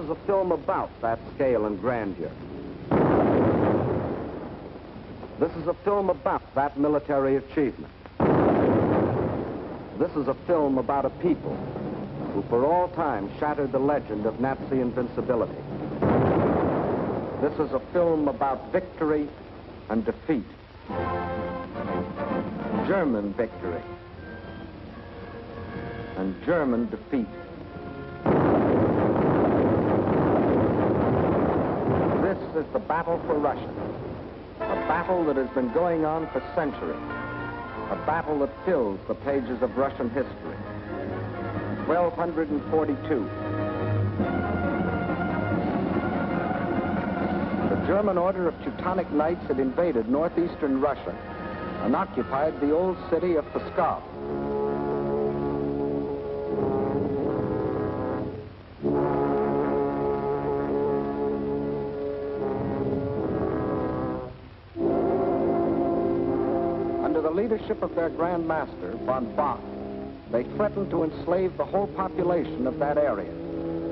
is a film about that scale and grandeur. This is a film about that military achievement. This is a film about a people who for all time shattered the legend of Nazi invincibility. This is a film about victory and defeat. German victory and German defeat. This is the battle for Russia, a battle that has been going on for centuries, a battle that fills the pages of Russian history. 1242. The German Order of Teutonic Knights had invaded northeastern Russia and occupied the old city of Pskov. Under the leadership of their Grand Master, von Bock, they threatened to enslave the whole population of that area,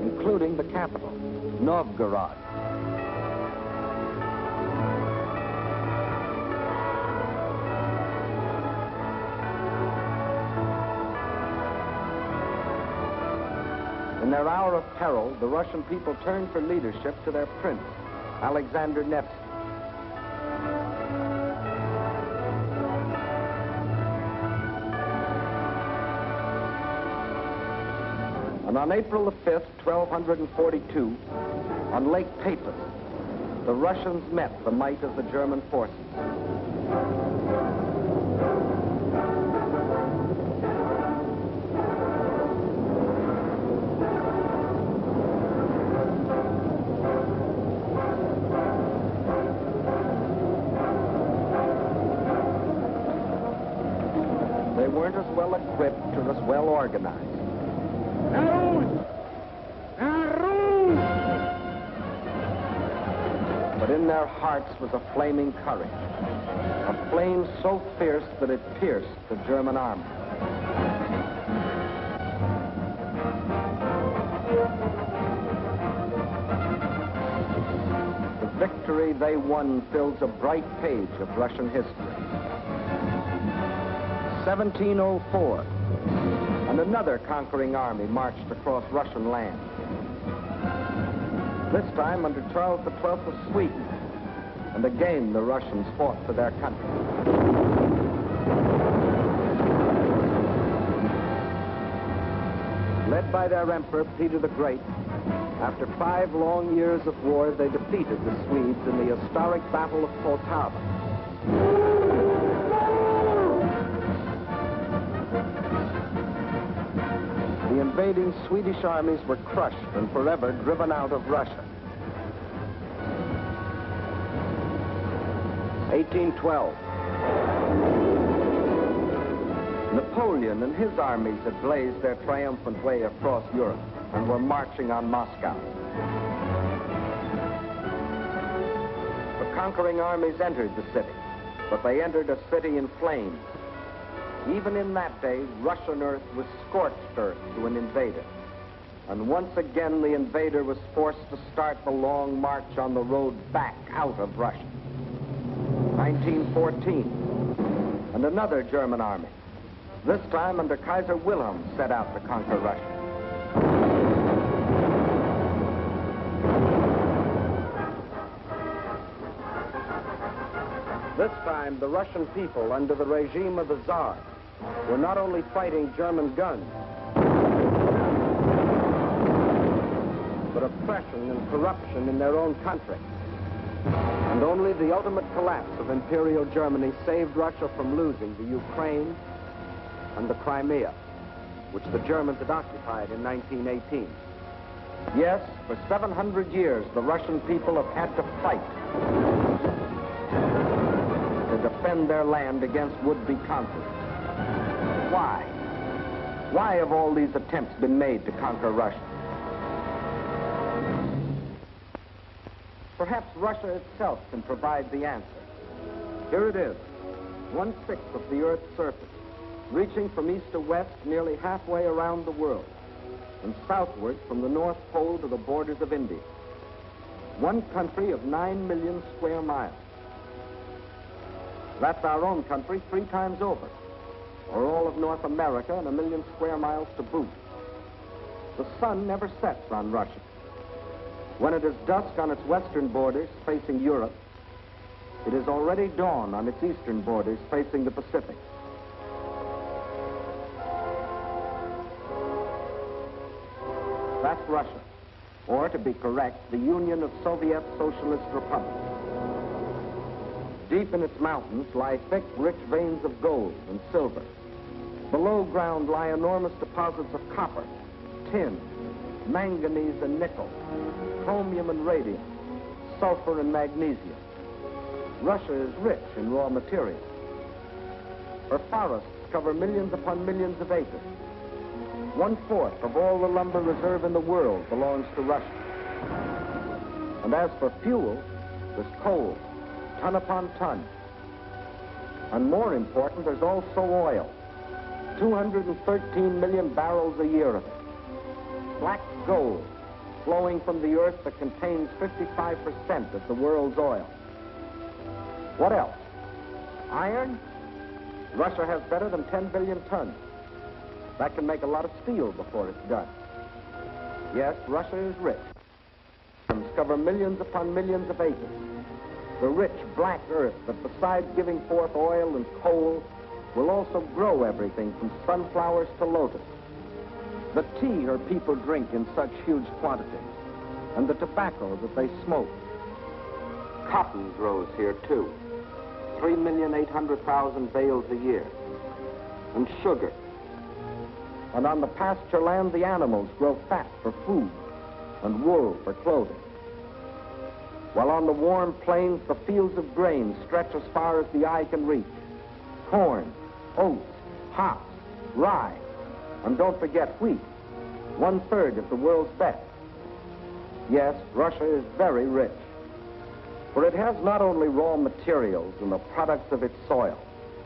including the capital, Novgorod. In their hour of peril, the Russian people turned for leadership to their prince, Alexander Nevsky. And on April the 5th, 1242, on Lake Peipus, the Russians met the might of the German forces. They weren't as well equipped or as well organized. But in their hearts was a flaming courage, a flame so fierce that it pierced the German army. The victory they won fills a bright page of Russian history. 1704, and another conquering army marched across Russian land. This time under Charles XII of Sweden, and again the Russians fought for their country. Led by their emperor, Peter the Great, after 5 long years of war, they defeated the Swedes in the historic Battle of Poltava. The invading Swedish armies were crushed and forever driven out of Russia. 1812. Napoleon and his armies had blazed their triumphant way across Europe and were marching on Moscow. The conquering armies entered the city, but they entered a city in flames. Even in that day, Russian earth was scorched earth to an invader. And once again, the invader was forced to start the long march on the road back out of Russia. 1914, and another German army, this time under Kaiser Wilhelm, set out to conquer Russia. This time, the Russian people, under the regime of the Tsar, were not only fighting German guns, but oppression and corruption in their own country. And only the ultimate collapse of Imperial Germany saved Russia from losing the Ukraine and the Crimea, which the Germans had occupied in 1918. Yes, for 700 years, the Russian people have had to fight to defend their land against would-be conquerors. Why? Why have all these attempts been made to conquer Russia? Perhaps Russia itself can provide the answer. Here it is, 1/6 of the Earth's surface, reaching from east to west nearly halfway around the world. and southward from the North Pole to the borders of India. One country of 9 million square miles. That's our own country 3 times over, or all of North America and 1 million square miles to boot. The sun never sets on Russia. When it is dusk on its western borders facing Europe, it is already dawn on its eastern borders facing the Pacific. That's Russia, or to be correct, the Union of Soviet Socialist Republics. Deep in its mountains lie thick, rich veins of gold and silver. Below ground lie enormous deposits of copper, tin, manganese and nickel, chromium and radium, sulfur and magnesium. Russia is rich in raw materials. Her forests cover millions upon millions of acres. 1/4 of all the lumber reserve in the world belongs to Russia. And as for fuel, there's coal, ton upon ton. And more important, there's also oil. 213 million barrels a year of it. Black gold flowing from the earth that contains 55% of the world's oil. What else? Iron? Russia has better than 10 billion tons. That can make a lot of steel before it's done. Yes, Russia is rich. Cover millions upon millions of acres. The rich black earth that besides giving forth oil and coal will also grow everything from sunflowers to lotus. The tea her people drink in such huge quantities, and the tobacco that they smoke. Cotton grows here too, 3,800,000 bales a year. And sugar. And on the pasture land, the animals grow fat for food and wool for clothing. While on the warm plains, the fields of grain stretch as far as the eye can reach. Corn, oats, hops, rye, and don't forget wheat, 1/3 of the world's best. Yes, Russia is very rich, for it has not only raw materials and the products of its soil.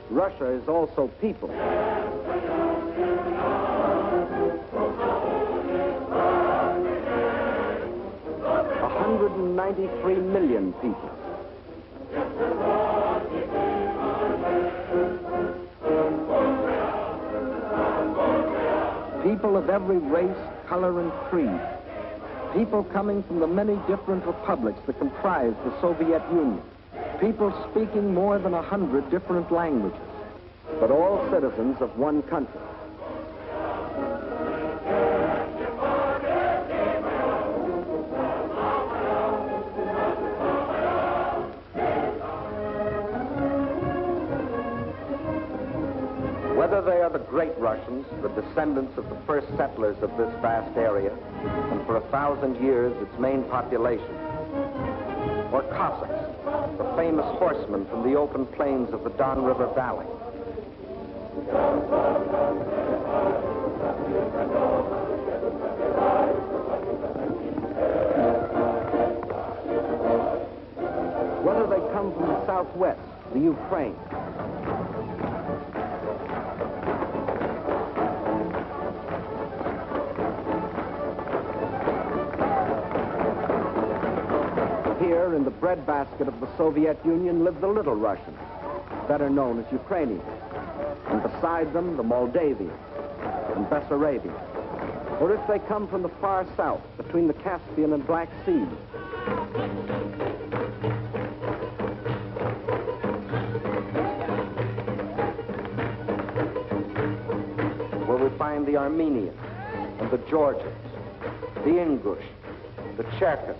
Russia is also people. 193 million people. People of every race, color, and creed. People coming from the many different republics that comprise the Soviet Union. People speaking more than 100 different languages, but all citizens of one country. Whether they are the great Russians, the descendants of the first settlers of this vast area, and for 1,000 years its main population, or Cossacks, the famous horsemen from the open plains of the Don River Valley. Whether they come from the southwest, the Ukraine, here in the breadbasket of the Soviet Union live the Little Russians, better known as Ukrainians, and beside them the Moldavians and Bessarabians. Or if they come from the far south, between the Caspian and Black Seas, where we find the Armenians and the Georgians, the Ingush, the Cherkasses,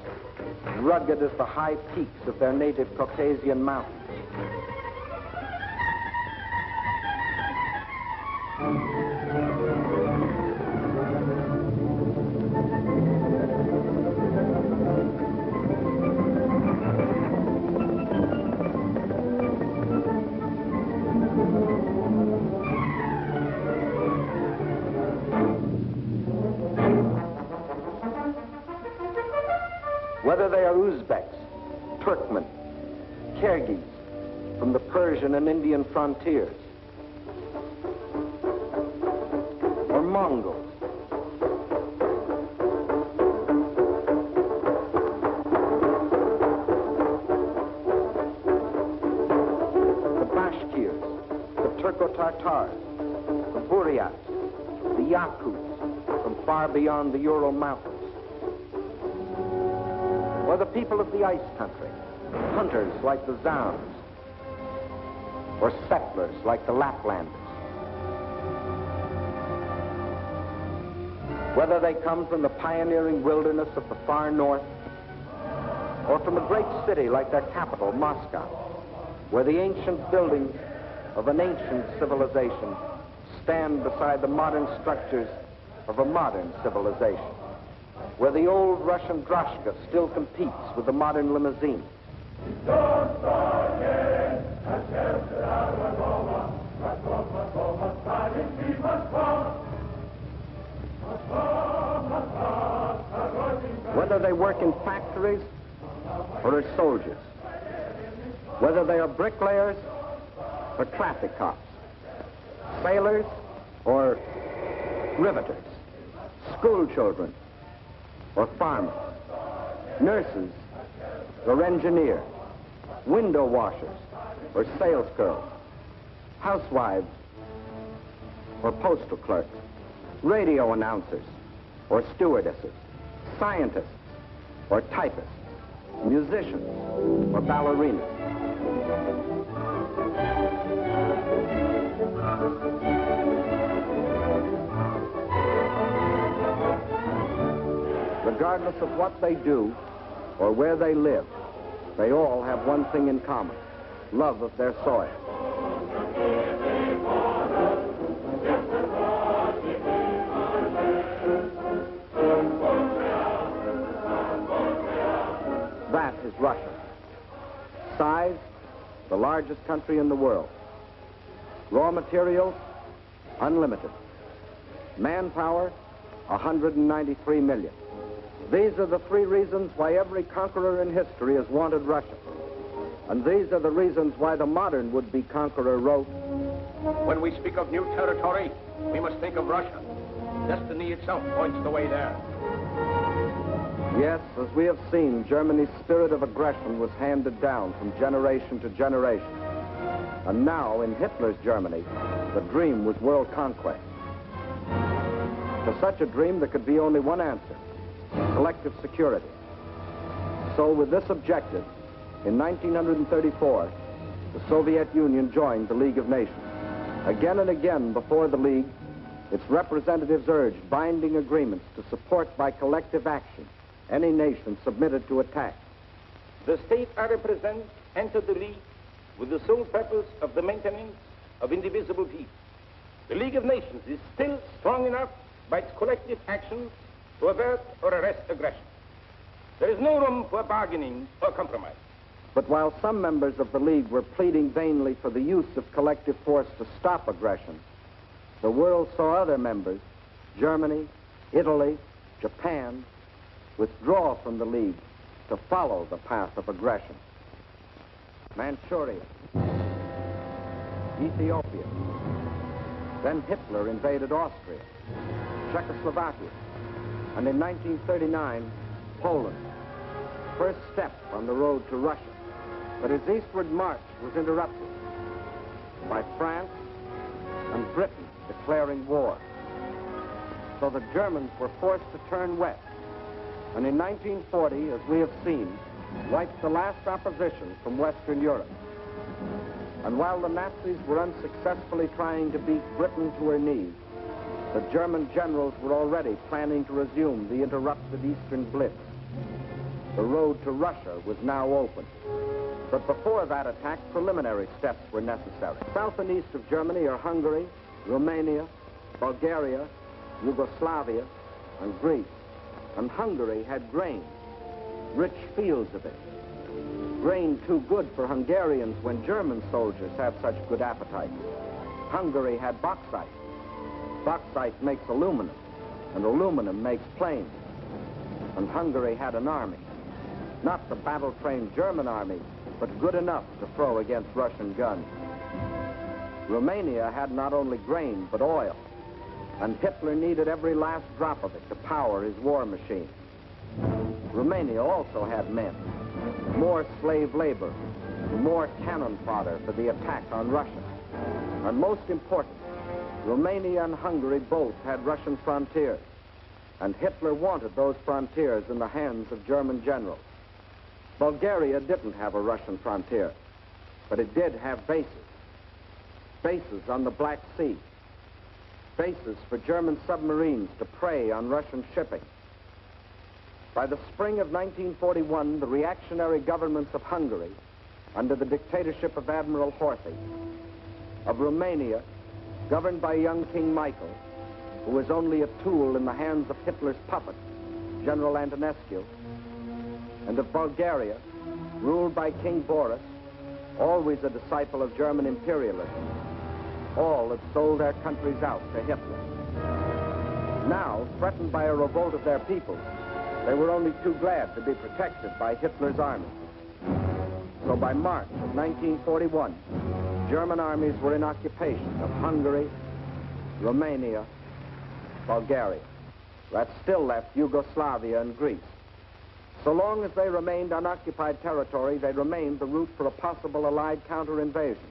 rugged as the high peaks of their native Caucasian mountains. Whether they are Uzbeks, Turkmen, Kyrgyz, from the Persian and Indian frontiers, or Mongols, Tatars, the Buryats, the Yakuts from far beyond the Ural Mountains, or the people of the ice country, hunters like the Zauns, or settlers like the Laplanders. Whether they come from the pioneering wilderness of the far north, or from a great city like their capital, Moscow, where the ancient buildings of an ancient civilization stand beside the modern structures of a modern civilization, where the old Russian droshka still competes with the modern limousine. Whether they work in factories or as soldiers, whether they are bricklayers or traffic cops, sailors or riveters, school children or farmers, nurses or engineers, window washers or sales girls, housewives or postal clerks, radio announcers or stewardesses, scientists or typists, musicians or ballerinas. Regardless of what they do or where they live, they all have one thing in common: love of their soil. That is Russia. Size, the largest country in the world. Raw materials, unlimited. Manpower, 193 million. These are the three reasons why every conqueror in history has wanted Russia. And these are the reasons why the modern would-be conqueror wrote, "When we speak of new territory, we must think of Russia. Destiny itself points the way there." Yes, as we have seen, Germany's spirit of aggression was handed down from generation to generation. And now, in Hitler's Germany, the dream was world conquest. To such a dream, there could be only one answer: collective security. So, with this objective, in 1934, the Soviet Union joined the League of Nations. Again and again before the League, its representatives urged binding agreements to support by collective action any nation submitted to attack. The state I represent entered the League with the sole purpose of the maintenance of indivisible peace. The League of Nations is still strong enough by its collective actions to avert or arrest aggression. There is no room for bargaining or compromise. But while some members of the League were pleading vainly for the use of collective force to stop aggression, the world saw other members, Germany, Italy, Japan, withdraw from the League to follow the path of aggression. Manchuria, Ethiopia, then Hitler invaded Austria, Czechoslovakia, and in 1939, Poland. First step on the road to Russia. But his eastward march was interrupted by France and Britain declaring war. So the Germans were forced to turn west, and in 1940, as we have seen, wiped the last opposition from Western Europe. And while the Nazis were unsuccessfully trying to beat Britain to her knees, the German generals were already planning to resume the interrupted Eastern Blitz. The road to Russia was now open. But before that attack, preliminary steps were necessary. South and east of Germany are Hungary, Romania, Bulgaria, Yugoslavia, and Greece. And Hungary had grain, rich fields of it. Grain too good for Hungarians when German soldiers have such good appetite. Hungary had bauxite. Bauxite makes aluminum, and aluminum makes planes. And Hungary had an army. Not the battle-trained German army, but good enough to throw against Russian guns. Romania had not only grain, but oil. And Hitler needed every last drop of it to power his war machine. Romania also had men, more slave labor, more cannon fodder for the attack on Russia. And most important, Romania and Hungary both had Russian frontiers, and Hitler wanted those frontiers in the hands of German generals. Bulgaria didn't have a Russian frontier, but it did have bases. Bases on the Black Sea. Bases for German submarines to prey on Russian shipping. By the spring of 1941, the reactionary governments of Hungary, under the dictatorship of Admiral Horthy, of Romania, governed by young King Michael, who was only a tool in the hands of Hitler's puppet, General Antonescu, and of Bulgaria, ruled by King Boris, always a disciple of German imperialism. All had sold their countries out to Hitler. Now, threatened by a revolt of their peoples, they were only too glad to be protected by Hitler's army. So by March of 1941, German armies were in occupation of Hungary, Romania, Bulgaria. That still left Yugoslavia and Greece. So long as they remained unoccupied territory, they remained the route for a possible Allied counter-invasion.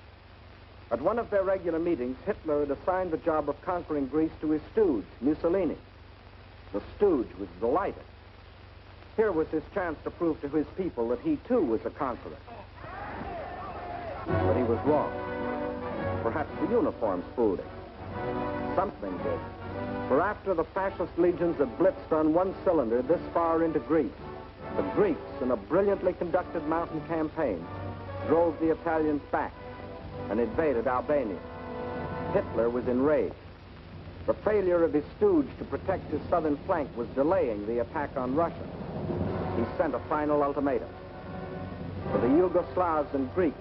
At one of their regular meetings, Hitler had assigned the job of conquering Greece to his stooge, Mussolini. The stooge was delighted. Here was his chance to prove to his people that he too was a conqueror. But he was wrong. Perhaps the uniforms fooled him. Something did. For after the fascist legions had blitzed on one cylinder this far into Greece, the Greeks, in a brilliantly conducted mountain campaign, drove the Italians back and invaded Albania. Hitler was enraged. The failure of his stooge to protect his southern flank was delaying the attack on Russia. He sent a final ultimatum. For the Yugoslavs and Greeks,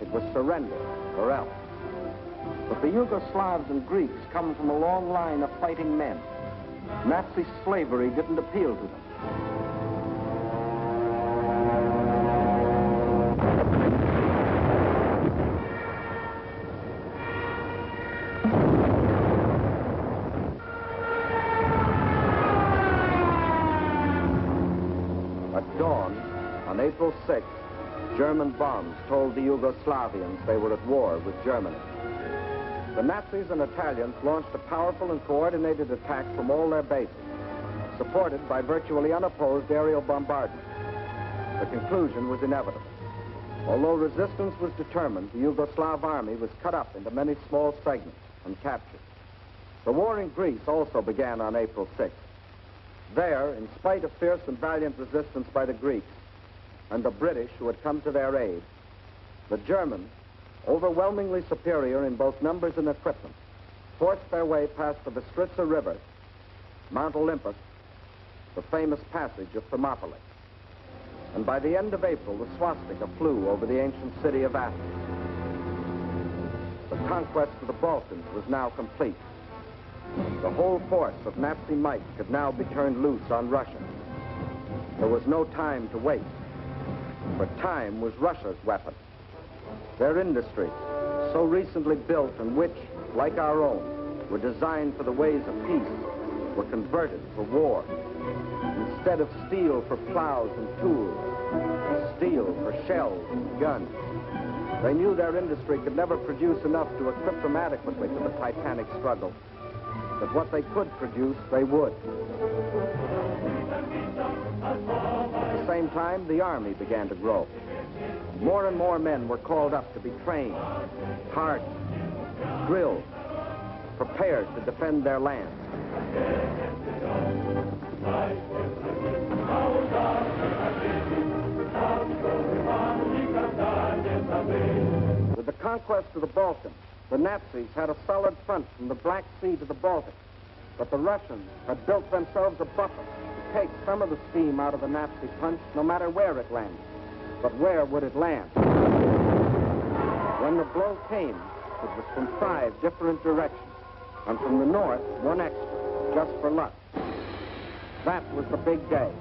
it was surrender or else. But the Yugoslavs and Greeks come from a long line of fighting men. Nazi slavery didn't appeal to them. At dawn, on April 6th, German bombs told the Yugoslavians they were at war with Germany. The Nazis and Italians launched a powerful and coordinated attack from all their bases, supported by virtually unopposed aerial bombardment. The conclusion was inevitable. Although resistance was determined, the Yugoslav army was cut up into many small segments and captured. The war in Greece also began on April 6th. There, in spite of fierce and valiant resistance by the Greeks and the British who had come to their aid, the Germans, overwhelmingly superior in both numbers and equipment, forced their way past the Bistritsa River, Mount Olympus, the famous passage of Thermopylae. And by the end of April, the swastika flew over the ancient city of Athens. The conquest of the Balkans was now complete. The whole force of Nazi might could now be turned loose on Russia. There was no time to waste, for time was Russia's weapon. Their industries, so recently built and which, like our own, were designed for the ways of peace, were converted for war. Instead of steel for plows and tools, steel for shells and guns. They knew their industry could never produce enough to equip them adequately for the titanic struggle. But what they could produce, they would. At the same time, the army began to grow. More and more men were called up to be trained, hardened, drilled, prepared to defend their land. With the conquest of the Balkans, the Nazis had a solid front from the Black Sea to the Baltic, but the Russians had built themselves a buffer to take some of the steam out of the Nazi punch, no matter where it landed. But where would it land? When the blow came, it was from 5 different directions, and from the north, 1 extra, just for luck. That was the big day.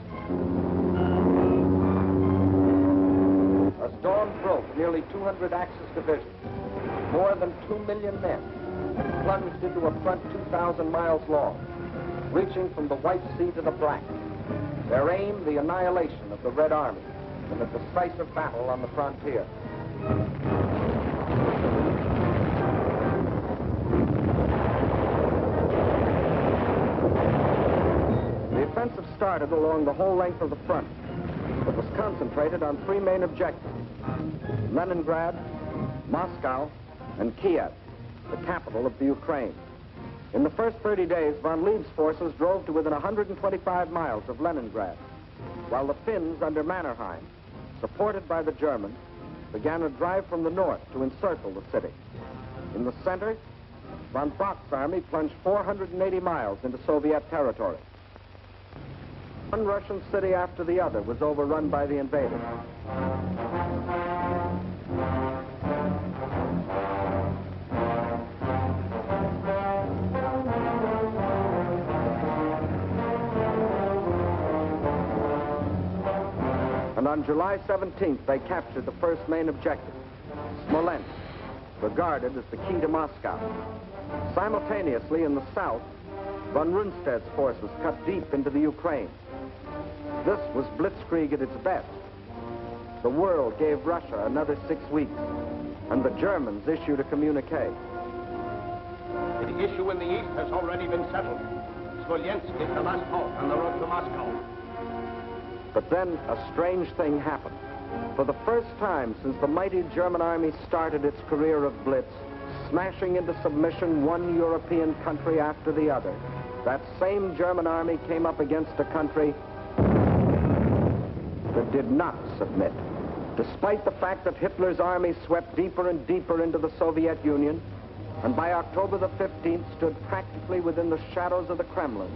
As dawn broke, nearly 200 Axis divisions, more than 2 million men, plunged into a front 2,000 miles long, reaching from the White Sea to the Black. Their aim, the annihilation of the Red Army in a decisive battle on the frontier. offensive started along the whole length of the front. It was concentrated on three main objectives: Leningrad, Moscow, and Kiev, the capital of the Ukraine. In the first 30 days, von Lieb's forces drove to within 125 miles of Leningrad, while the Finns under Mannerheim, supported by the Germans, began a drive from the north to encircle the city. In the center, von Bock's army plunged 480 miles into Soviet territory. One Russian city after the other was overrun by the invaders. And on July 17th, they captured the first main objective, Smolensk, regarded as the key to Moscow. Simultaneously, in the south, von Rundstedt's forces cut deep into the Ukraine. This was blitzkrieg at its best. The world gave Russia another 6 weeks, and the Germans issued a communique. The issue in the east has already been settled. Smolensk is the last halt on the road to Moscow. But then a strange thing happened. For the first time since the mighty German army started its career of blitz, smashing into submission one European country after the other, that same German army came up against a country that did not submit. Despite the fact that Hitler's army swept deeper and deeper into the Soviet Union, and by October the 15th stood practically within the shadows of the Kremlin,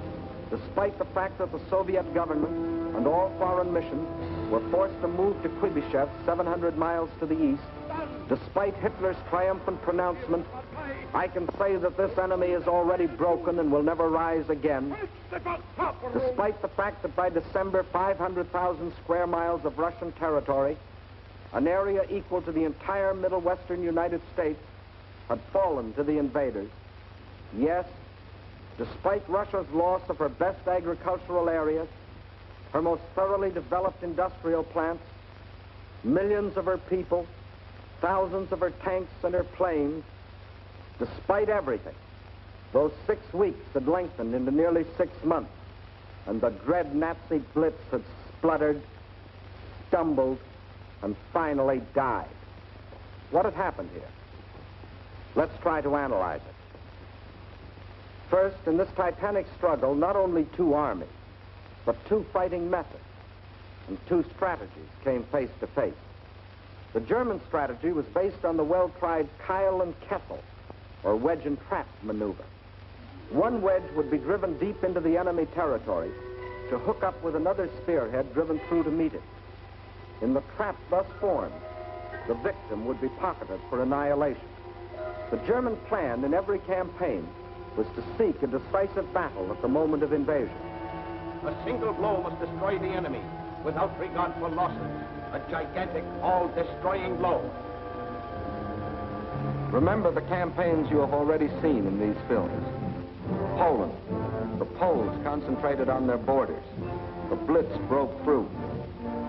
despite the fact that the Soviet government and all foreign missions were forced to move to Kuibyshev 700 miles to the east, despite Hitler's triumphant pronouncement, I can say that this enemy is already broken and will never rise again. Despite the fact that by December, 500,000 square miles of Russian territory, an area equal to the entire Middle Western United States, had fallen to the invaders. Yes, despite Russia's loss of her best agricultural areas, her most thoroughly developed industrial plants, millions of her people, thousands of her tanks and her planes, despite everything, those 6 weeks had lengthened into nearly 6 months, and the dread Nazi blitz had spluttered, stumbled, and finally died. What had happened here? Let's try to analyze it. First, in this titanic struggle, not only two armies, but two fighting methods and two strategies came face to face. The German strategy was based on the well-tried Keil and Kessel, or wedge and trap maneuver. One wedge would be driven deep into the enemy territory to hook up with another spearhead driven through to meet it. In the trap thus formed, the victim would be pocketed for annihilation. The German plan in every campaign was to seek a decisive battle at the moment of invasion. A single blow must destroy the enemy without regard for losses. A gigantic, all-destroying blow. Remember the campaigns you have already seen in these films. Poland. The Poles concentrated on their borders. The Blitz broke through.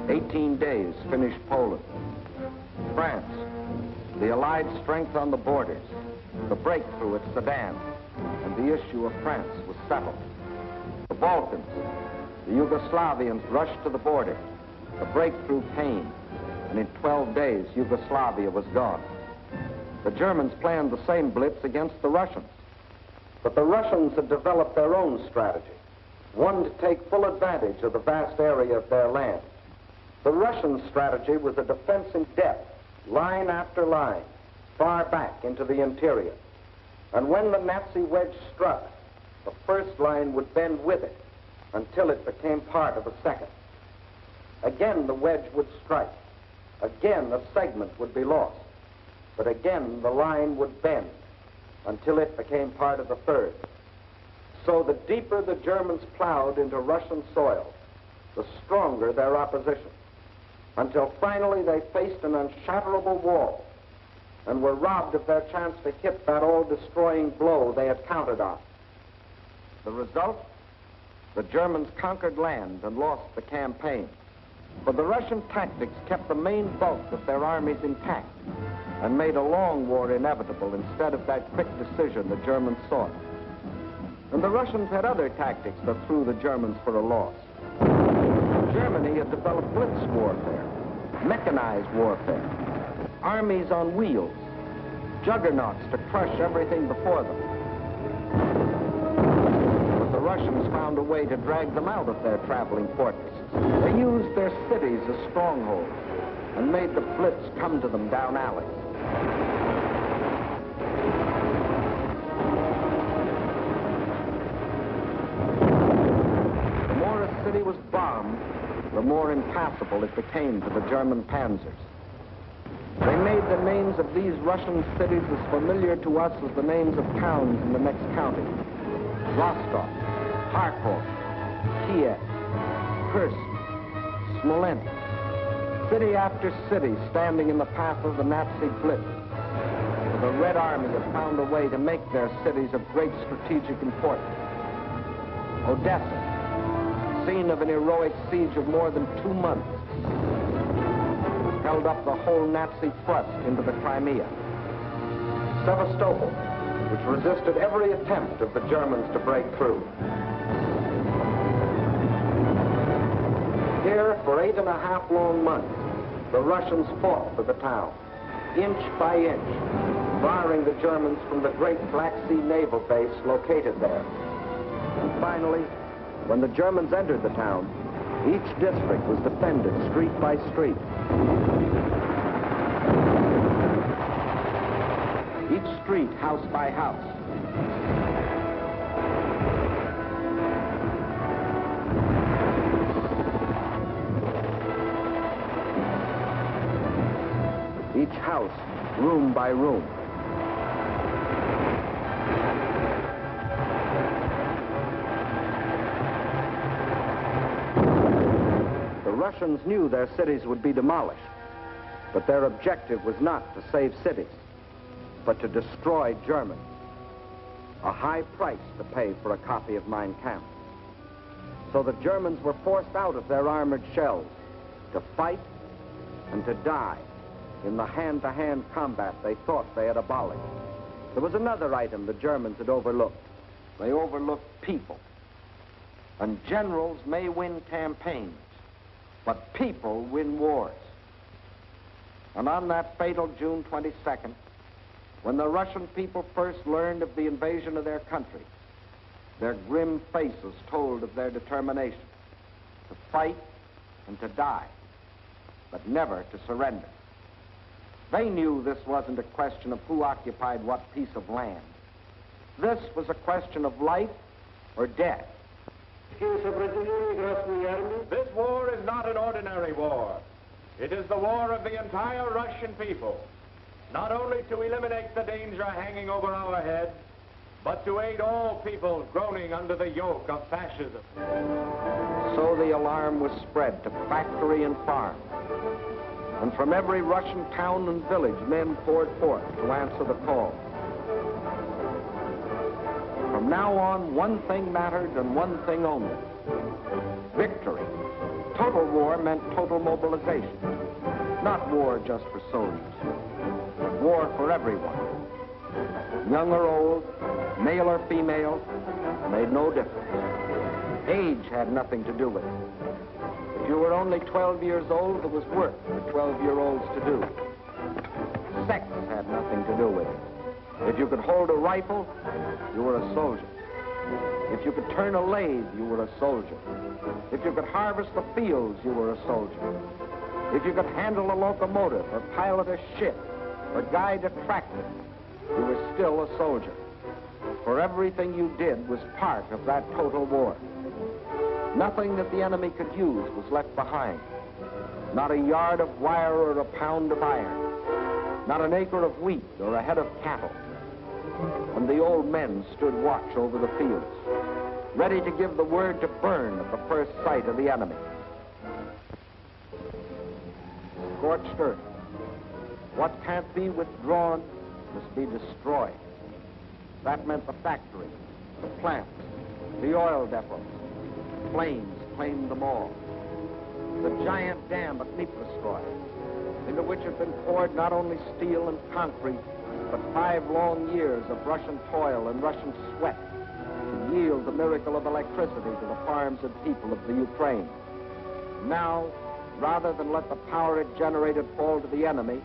18 days finished Poland. France. The Allied strength on the borders. The breakthrough at Sedan. And the issue of France was settled. The Balkans. The Yugoslavians rushed to the border. The breakthrough came, and in 12 days, Yugoslavia was gone. The Germans planned the same blitz against the Russians. But the Russians had developed their own strategy, one to take full advantage of the vast area of their land. The Russian strategy was a defense in depth, line after line, far back into the interior. And when the Nazi wedge struck, the first line would bend with it until it became part of a second. Again, the wedge would strike. Again, a segment would be lost. But again, the line would bend until it became part of the third. So the deeper the Germans plowed into Russian soil, the stronger their opposition, until finally they faced an unshatterable wall and were robbed of their chance to hit that all-destroying blow they had counted on. The result? The Germans conquered land and lost the campaign. But the Russian tactics kept the main bulk of their armies intact and made a long war inevitable instead of that quick decision the Germans sought. And the Russians had other tactics that threw the Germans for a loss. Germany had developed blitz warfare, mechanized warfare, armies on wheels, juggernauts to crush everything before them. But the Russians found a way to drag them out of their traveling fortresses. They used their cities as strongholds and made the blitz come to them down alleys. The more a city was bombed, the more impassable it became to the German panzers. They made the names of these Russian cities as familiar to us as the names of towns in the next county. Rostov, Kharkov, Kiev, Kursk, Smolensk. City after city standing in the path of the Nazi blitz. The Red Army had found a way to make their cities of great strategic importance. Odessa, scene of an heroic siege of more than 2 months, held up the whole Nazi thrust into the Crimea. Sevastopol, which resisted every attempt of the Germans to break through. Here, for 8.5 long months, the Russians fought for the town, inch by inch, barring the Germans from the great Black Sea naval base located there. And finally, when the Germans entered the town, each district was defended street by street. Each street house by house. Each house, room by room. The Russians knew their cities would be demolished, but their objective was not to save cities, but to destroy Germany. A high price to pay for a copy of Mein Kampf. So the Germans were forced out of their armored shells to fight and to die in the hand-to-hand combat they thought they had abolished. There was another item the Germans had overlooked. They overlooked people. And generals may win campaigns, but people win wars. And on that fatal June 22nd, when the Russian people first learned of the invasion of their country, their grim faces told of their determination to fight and to die, but never to surrender. They knew this wasn't a question of who occupied what piece of land. This was a question of life or death. This war is not an ordinary war. It is the war of the entire Russian people, not only to eliminate the danger hanging over our heads, but to aid all people groaning under the yoke of fascism. So the alarm was spread to factory and farm. And from every Russian town and village, men poured forth to answer the call. From now on, one thing mattered and one thing only: victory. Total war meant total mobilization. Not war just for soldiers, but war for everyone. Young or old, male or female, made no difference. Age had nothing to do with it. If you were only 12 years old, there was work for 12-year-olds to do. Sex had nothing to do with it. If you could hold a rifle, you were a soldier. If you could turn a lathe, you were a soldier. If you could harvest the fields, you were a soldier. If you could handle a locomotive or pilot a ship or guide a tractor, you were still a soldier. For everything you did was part of that total war. Nothing that the enemy could use was left behind. Not a yard of wire or a pound of iron. Not an acre of wheat or a head of cattle. And the old men stood watch over the fields, ready to give the word to burn at the first sight of the enemy. Scorched earth. What can't be withdrawn must be destroyed. That meant the factories, the plants, the oil depots. Flames claimed them all. The giant dam at Dnipro, into which had been poured not only steel and concrete, but 5 long years of Russian toil and Russian sweat, and yield the miracle of electricity to the farms and people of the Ukraine. Now, rather than let the power it generated fall to the enemy,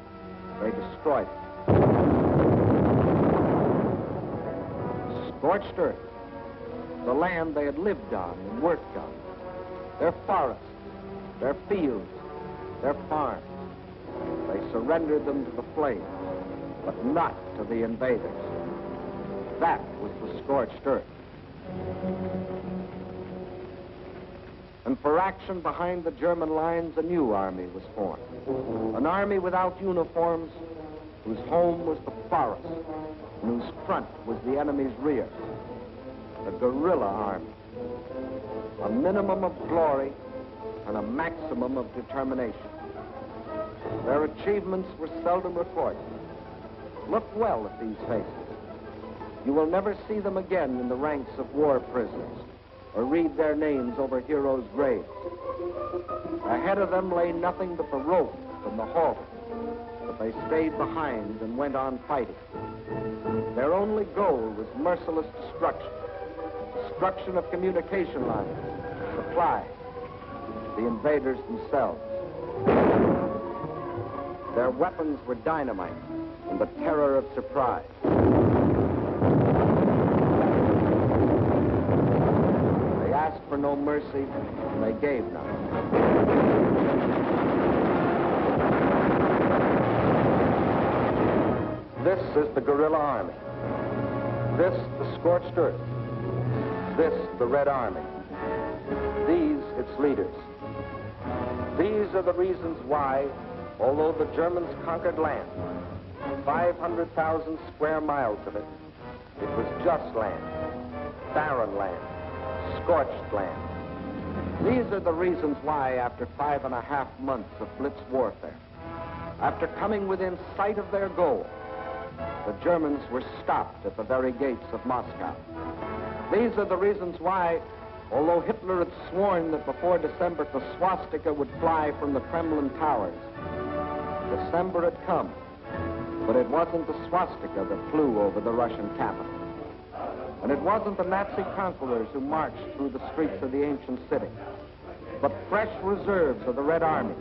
they destroyed it. Scorched earth, the land they had lived on and worked on, their forests, their fields, their farms. They surrendered them to the flames, but not to the invaders. That was the scorched earth. And for action behind the German lines, a new army was formed. An army without uniforms, whose home was the forest, and whose front was the enemy's rear. The guerrilla army. A minimum of glory and a maximum of determination. Their achievements were seldom recorded. Look well at these faces. You will never see them again in the ranks of war prisoners or read their names over heroes' graves. Ahead of them lay nothing but the rope and the halter, but they stayed behind and went on fighting. Their only goal was merciless destruction. Destruction of communication lines, supply, the invaders themselves. Their weapons were dynamite and the terror of surprise. They asked for no mercy, and they gave none. This is the guerrilla army. This, the scorched earth. This, the Red Army. These, its leaders. These are the reasons why, although the Germans conquered land, 500,000 square miles of it, it was just land, barren land, scorched land. These are the reasons why, after 5.5 months of blitz warfare, after coming within sight of their goal, the Germans were stopped at the very gates of Moscow. These are the reasons why, although Hitler had sworn that before December the swastika would fly from the Kremlin towers, December had come, but it wasn't the swastika that flew over the Russian capital. And it wasn't the Nazi conquerors who marched through the streets of the ancient city, but fresh reserves of the Red Army,